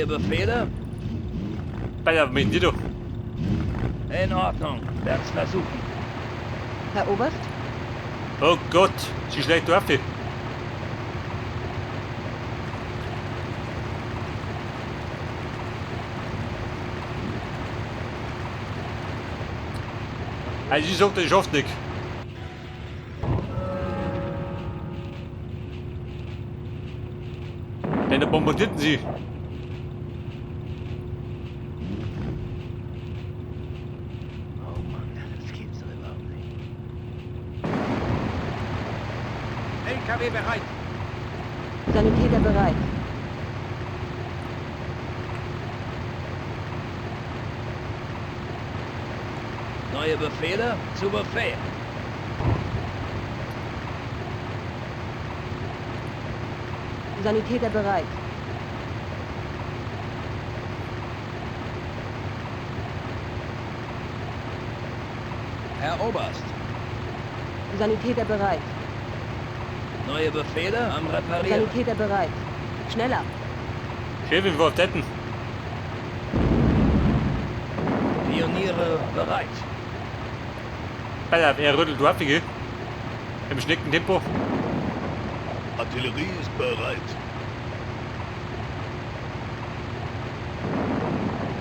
Befehle? Bei Mindito. In Ordnung. Werd's versuchen. Herr Oberst? Oh Gott, sie schlägt auf. Also sie sagt, ich schafft nicht. Denn da bombardierten sie. Oh Mann, das gibt's doch überhaupt nicht. LKW bereit. Sanitäter bereit. Neue Befehle? Zu Befehl. Sanitäter bereit. Herr Oberst. Sanitäter bereit. Neue Befehle am Reparieren. Sanitäter bereit. Schneller. Chefin, wo Detten. Pioniere bereit. Er rüttelt die Waffe. Im schnickten Tempo. Artillerie ist bereit.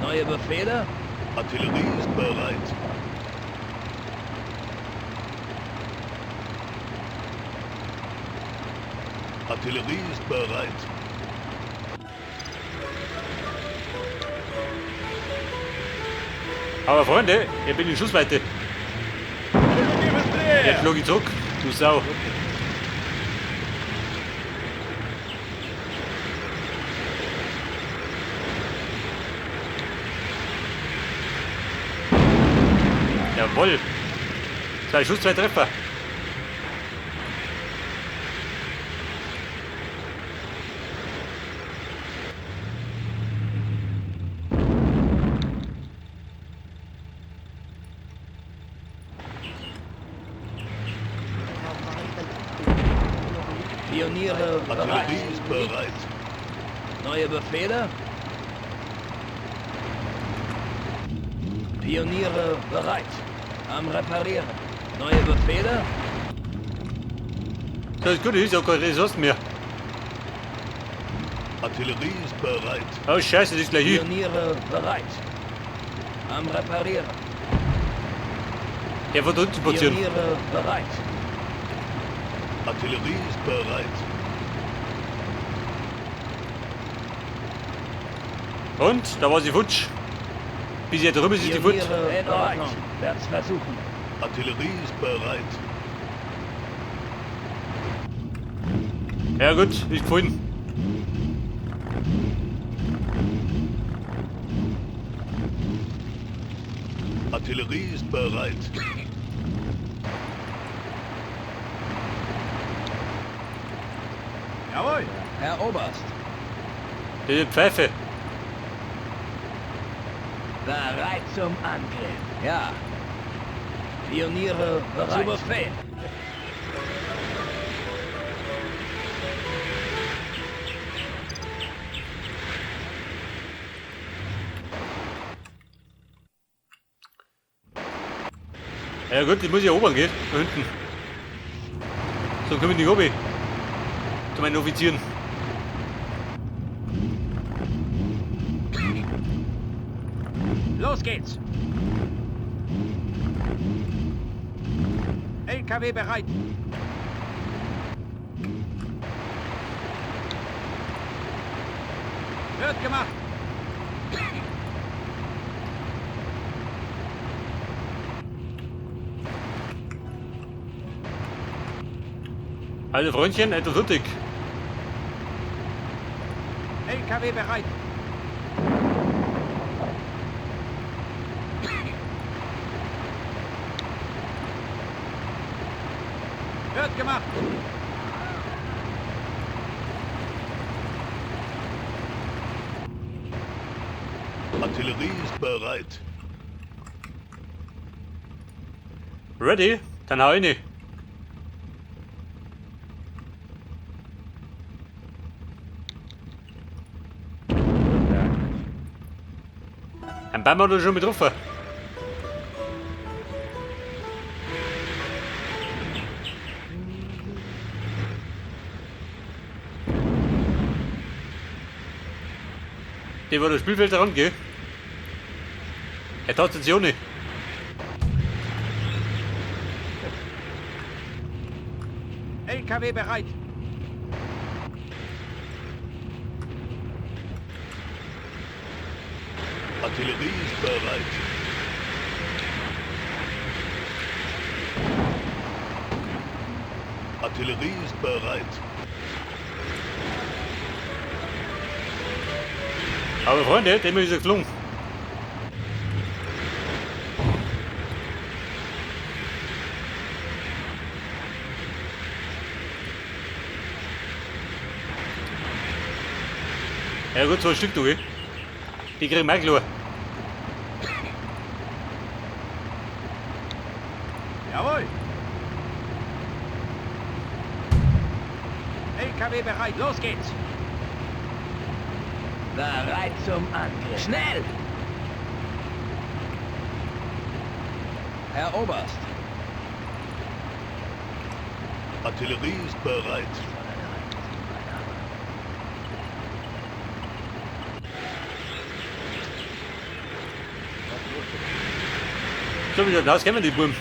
Neue Befehle? Artillerie ist bereit. Artillerie ist bereit. Aber Freunde, ich bin in Schussweite. Jetzt flog ich zurück, du Sau. Jawohl. 2 Schuss, 2 Treffer. Pioniere bereit. Artillerie ist bereit. Neue Befehle? Pioniere bereit. Am Reparieren. Neue Befehle? Das ist gut, ich habe keine Ressourcen mehr. Artillerie ist bereit. Oh Scheiße, das ist gleich hier. Pioniere bereit. Am Reparieren. Der wird unten portieren. Pioniere bereit. Artillerie ist bereit. Und, da war sie futsch. Bis hier drüben ist die Fut. Pioniere in Ordnung. Werd's versuchen. Artillerie ist bereit. Ja gut, ist gefunden. Artillerie ist bereit. Jawohl. Herr Oberst. Die Pfeife. Bereit zum Angriff. Ja. Pioniere bereit. Zu Befehl. Ja gut, ich muss ja oben gehen. Da hinten. So können wir nicht oben. Zu meinen Offizieren. Los geht's. LKW bereit. Wird gemacht. Also Freundchen, etwas fertig. LKW bereit. Wird gemacht. Artillerie ist bereit. Ready? Dann hau ich nicht. Ein Baum hat er schon getroffen. Der war das Spielfeld dran, gell? Er tat es ja nicht. LKW bereit. Artillerie ist bereit. Artillerie ist bereit. Aber Freunde, dem ist er geflogen. Ja gut, 2 Stück, du, gell? Die kriegen wir auch klar. Jawohl. LKW bereit, los geht's. Bereit zum Angriff. Schnell! Herr Oberst. Artillerie ist bereit. So wie das kennen die Buben.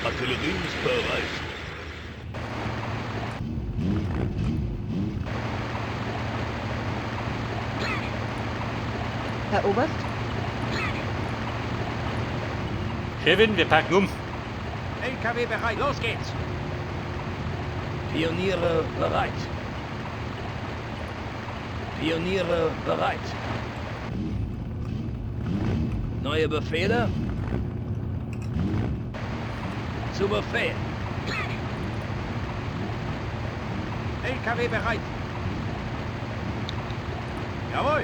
Artillerie ist bereit. Herr Oberst? Chefin, wir packen um. LKW bereit, los geht's. Pioniere bereit. Pioniere bereit. Neue Befehle? Zu Befehl. LKW bereit. Jawohl.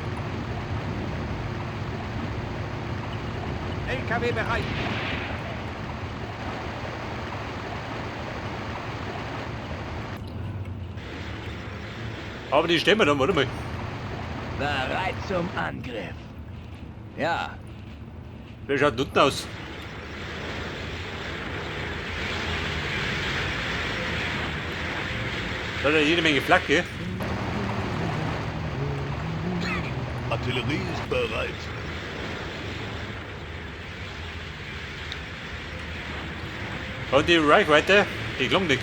LKW bereit. Aber die stehen wir dann, warte mal. Bereit zum Angriff. Ja, Wer schaut unten aus? Da hat er jede Menge Flagge. Artillerie ist bereit. Und die Reichweite, die gelungen nicht.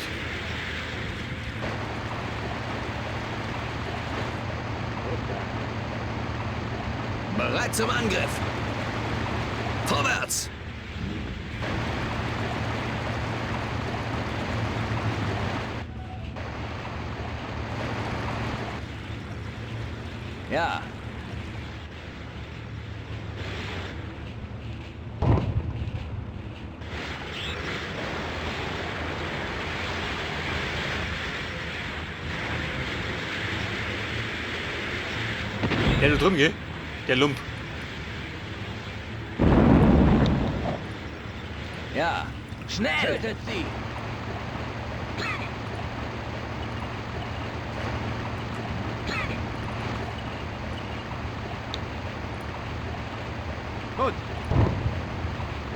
bereit zum Angriff. Vorwärts. Ja. Der da drum, gell? Der Lump. Ja. Schnell! Tötet sie! Gut.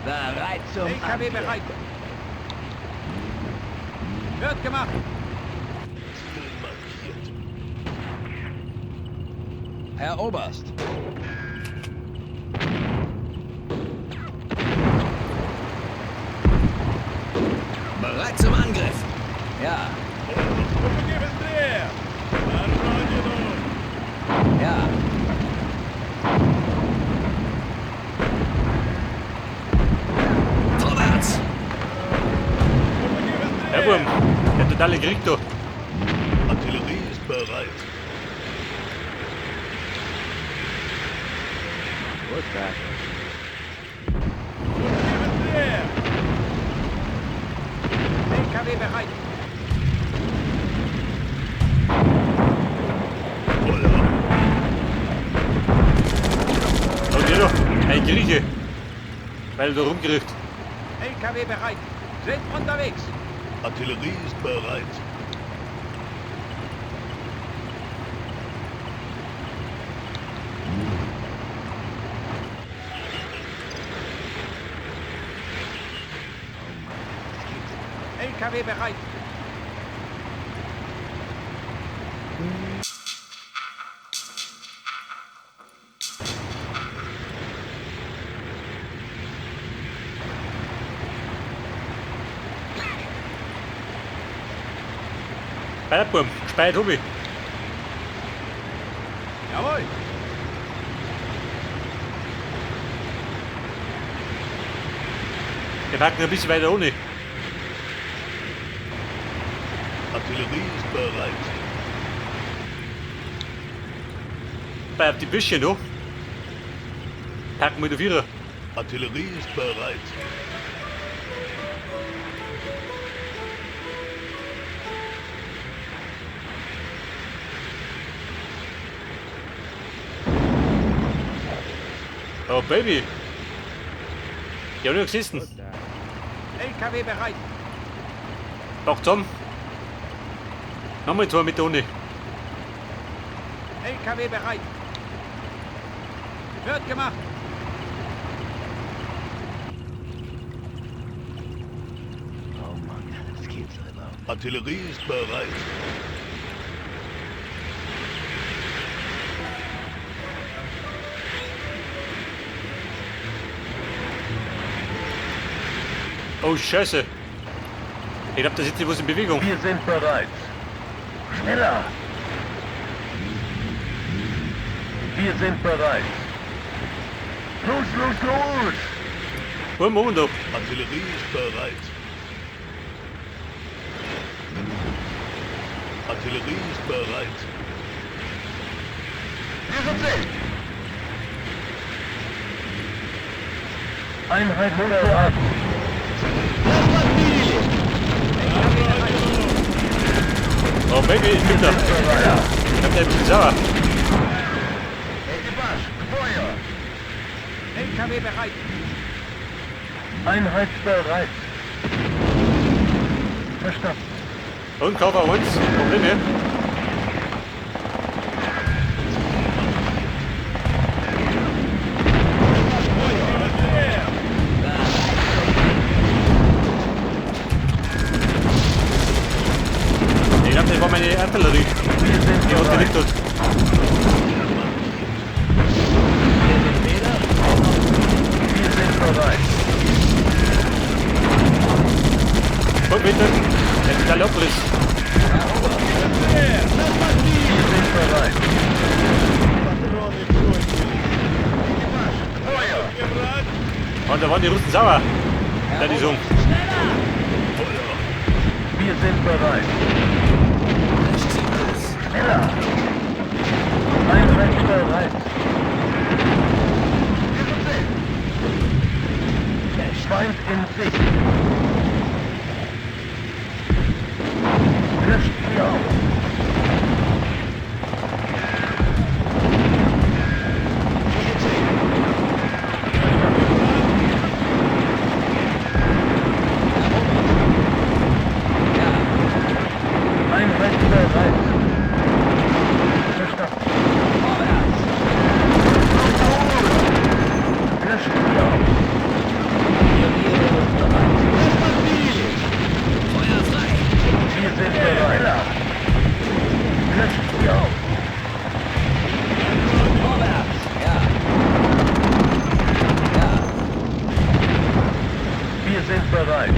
Bereit zum LKW bereit. Wird gemacht. Ziel markiert. Herr Oberst. Bereit zum Angriff. Ja. Ja. Vorwärts. Ja, Buben, der totale Krieg da. Artillerie ist bereit. Gut, danke. LKW bereit. Feuer. Und hier noch, ein Grieche. Weil er da rumgerückt. LKW bereit. Sind unterwegs. Artillerie ist bereit. LKW bereit. Bergbum, spät, Hobby. Jawohl. Wir packen ein bisschen weiter ohne. Artillerie ist bereit. Bleib die Büschchen noch. Packen wir die Vierer. Artillerie ist bereit. Oh Baby. Ich hab nur gesessen. LKW bereit. Doch Tom. Nochmal zwei mit ohne. LKW bereit. Wird gemacht. Oh Mann, das geht selber. Artillerie ist bereit. Oh Scheiße. Ich glaub, da sitzt was in Bewegung. Wir sind bereit. Schneller! Wir sind bereit. Los, los, los! Einen Moment ab. Artillerie ist bereit. Artillerie ist bereit. Wir sind weg! Einheit bereit. Oh Baby, ich bin da. Ich hab da ein bisschen sauer. LKW bereit. Einheit bereit. Verstanden. Und Cover uns. Probleme. Ich glaub, das war meine Artillerie, die ausgelegt hat. Wir sind bereit. Komm bitte. Jetzt ist der Lockriss. Wir sind bereit. Feuer! Und da waren die Russen sauer. Da die so. Wir sind bereit. Schneller! Einheit bereit. Feind in Sicht. Löscht sie auf. Einheit bereit. Verstanden. Löscht sie auf. Wir sind bereit. Löscht sie auf. Wir sind bereit.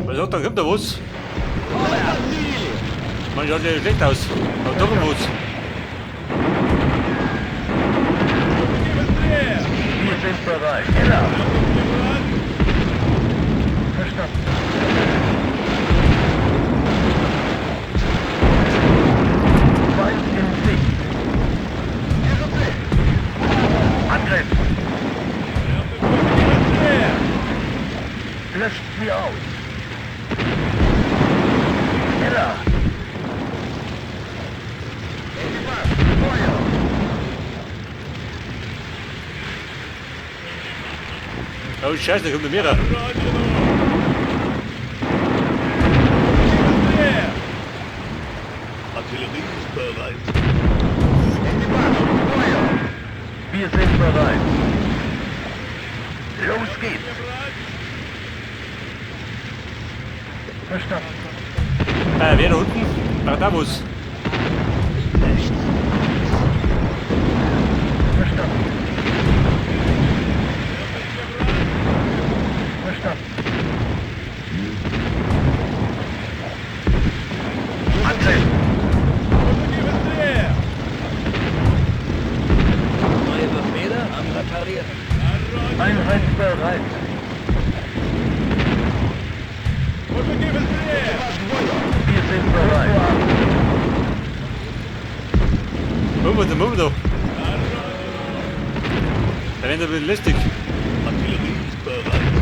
Was sagt, dann kommt da was. Man schaut ja schlecht aus. Aber da kommt was. Wir sind bereit. Schneller! Verstanden. Feind in Sicht. Angriff! Löscht sie aus. Schneller! Feuer! Oh Scheiße, da kommt der Mierer. Artillerie ist bereit. Feuer! Wir sind bereit. Los geht's. Verstanden. Wer da unten? Bravos. Verstanden. Verstanden. Angriff. Neue Befehle am Reparieren. Einheit bereit. Wir sind bereit. Move da. Da werden wir lästig. Artillerie ist bereit.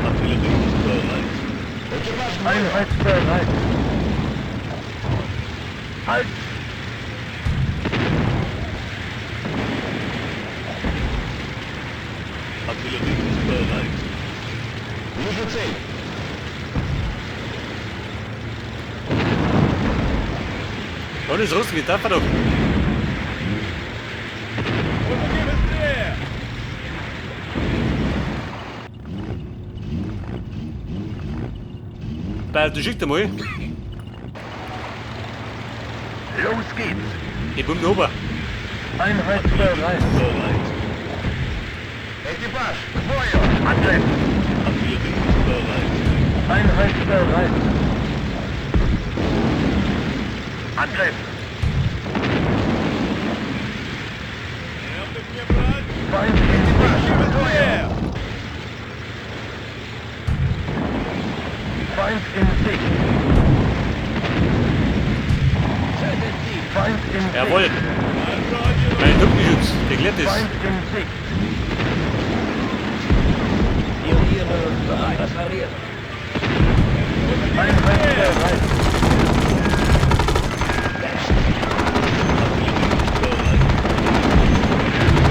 Artillerie ist bereit. Einheit bereit. Halt! Artillerie ist bereit. Stufe 10. Und ist Russen, da doch. Du schickst mal. Los geht's. Ich bin oben. Einheit bereit. Equipage, Feuer. Angriff. Artillerie ist bereit. Einheit bereit. Angriff. Feind in Sicht. Feuer. Feind in Sicht. Feind in Sicht. Jawohl. Mein Dunkelschutz, geklärt ist. Feind in Sicht. Pioniere bereit. Reparieren. Einheit bereit.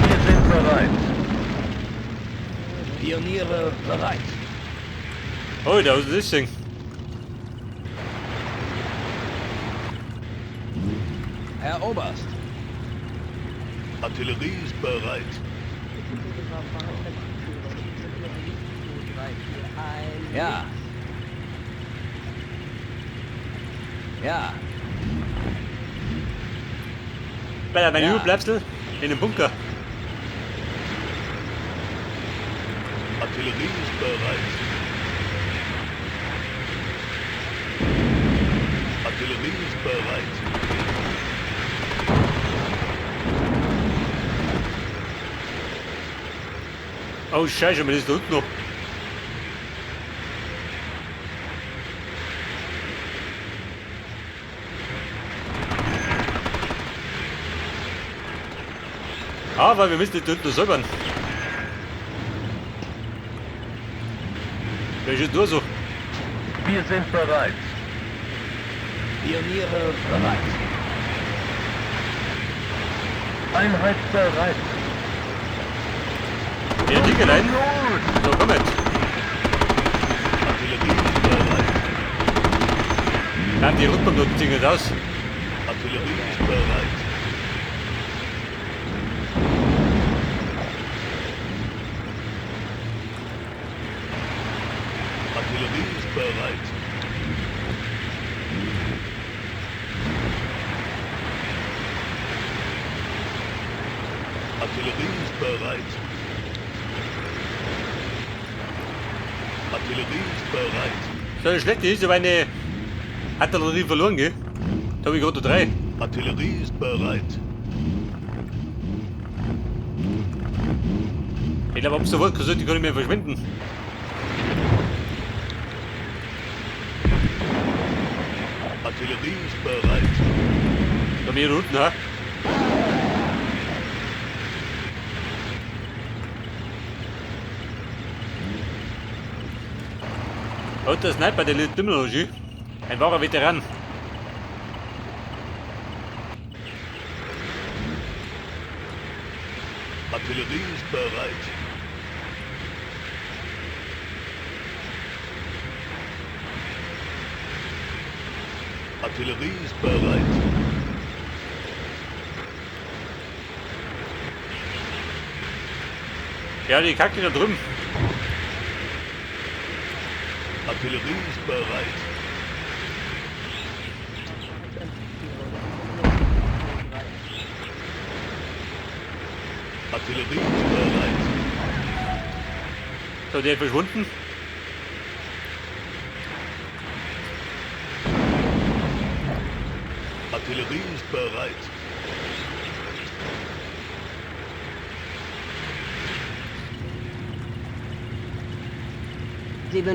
Wir sind bereit. Pioniere bereit. Oh, da ist das Ding. Herr Oberst. Artillerie ist bereit. Ja. Ja. Mein Ja. Überbleibsel in dem Bunker. Artillerie ist bereit. Artillerie ist bereit. Oh, Scheiße, mir ist da unten noch. Aber wir müssen die unten säubern. Wer ist nur so? Wir sind bereit. Pioniere bereit. Einheit bereit. Ja, Dicke, nein. So, komm mit. Artillerie ist bereit. Ja, die Rundbank dort Dinge aus. Artillerie ist bereit. Artillerie ist bereit. Artillerie ist bereit. Artillerie ist bereit. So, das Schlechte ist, ich habe eine Artillerie verloren, gell? Da habe ich gerade 3. Artillerie ist bereit. Ich glaube, ob es sofort gesagt, die kann ich mehr verschwinden. Artillerie ist bereit. Da bin ich da unten, ha? Und der Sniper, der liegt immer noch, ein wahrer Veteran. Artillerie ist bereit. Artillerie ist bereit. Ja, die Kacke da drüben. Artillerie ist bereit. Artillerie ist bereit. So, der ist verschwunden. Artillerie ist bereit.